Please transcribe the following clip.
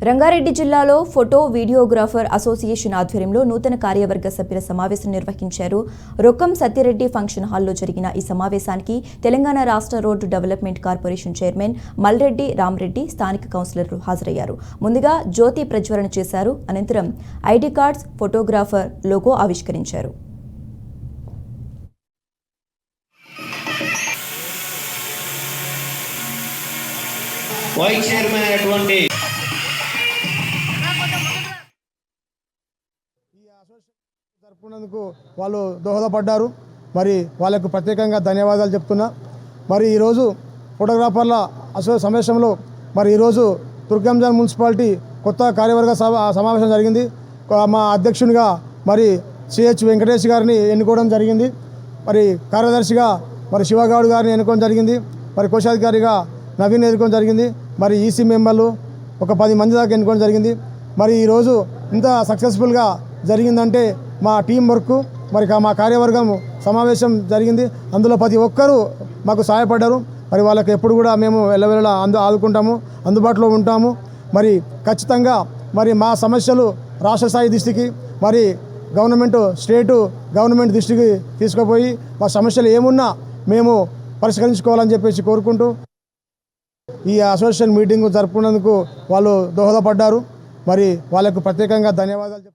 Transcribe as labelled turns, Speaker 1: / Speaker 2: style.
Speaker 1: రంగారెడ్డి జిల్లాలో photo videographer association ఆధ్వర్యంలో నూతన కార్యవర్గ సభ్యుల సమావేశం నిర్వహించారు. రొక్కం సత్యరెడ్డి ఫంక్షన్ హాల్లో జరిగిన ఈ సమావేశానికి తెలంగాణ రాష్ట్ర road development corporation chairman Malreddy Rama Reddy, స్థానిక కౌన్సిలర్లు హాజరయ్యారు. ముందుగా జ్యోతి ప్రజ్వలన చేశారు. అనంతరం ఐడి కార్డ్స్, ఫోటోగ్రాఫర్ లోగో ఆవిష్కరించారు.
Speaker 2: వైస్ చైర్మన్ అటువంటి
Speaker 3: జరుపుకున్నందుకు వాళ్ళు దోహదపడ్డారు. మరి వాళ్ళకు ప్రత్యేకంగా ధన్యవాదాలు చెప్తున్నా. మరి ఈరోజు ఫోటోగ్రాఫర్ల సమావేశంలో మరి ఈరోజు తుర్కంజాన్ మున్సిపాలిటీ కొత్త కార్యవర్గ సమావేశం జరిగింది. మా అధ్యక్షునిగా మరి సిహెచ్ వెంకటేష్ గారిని ఎన్నుకోవడం జరిగింది. మరి కార్యదర్శిగా మరి శివగౌడ్ గారిని ఎన్నుకోవడం జరిగింది. మరి కోశాధికారిగా నవీన్ ఎన్నుకోవడం జరిగింది. మరి ఈసీ మెంబర్లు ఒక 10 మంది దాకా ఎన్నుకోవడం జరిగింది. మరి ఈరోజు ఇంత సక్సెస్ఫుల్గా జరిగిందంటే మా టీం వర్క్, మరి మా కార్యవర్గం సమావేశం జరిగింది. అందులో ప్రతి ఒక్కరూ మాకు సహాయపడ్డారు. మరి వాళ్ళకి ఎప్పుడు కూడా మేము వెళ్ళ ఆదుకుంటాము, అందుబాటులో ఉంటాము. మరి ఖచ్చితంగా మరి మా సమస్యలు రాష్ట్ర స్థాయి దృష్టికి, మరి గవర్నమెంట్, స్టేటు గవర్నమెంట్ దృష్టికి తీసుకుపోయి మా సమస్యలు ఏమున్నా మేము పరిష్కరించుకోవాలని చెప్పేసి కోరుకుంటూ ఈ అసోసియేషన్ మీటింగ్ జరుపుకున్నందుకు వాళ్ళు దోహదపడ్డారు. మరి వాళ్ళకు ప్రత్యేకంగా ధన్యవాదాలు.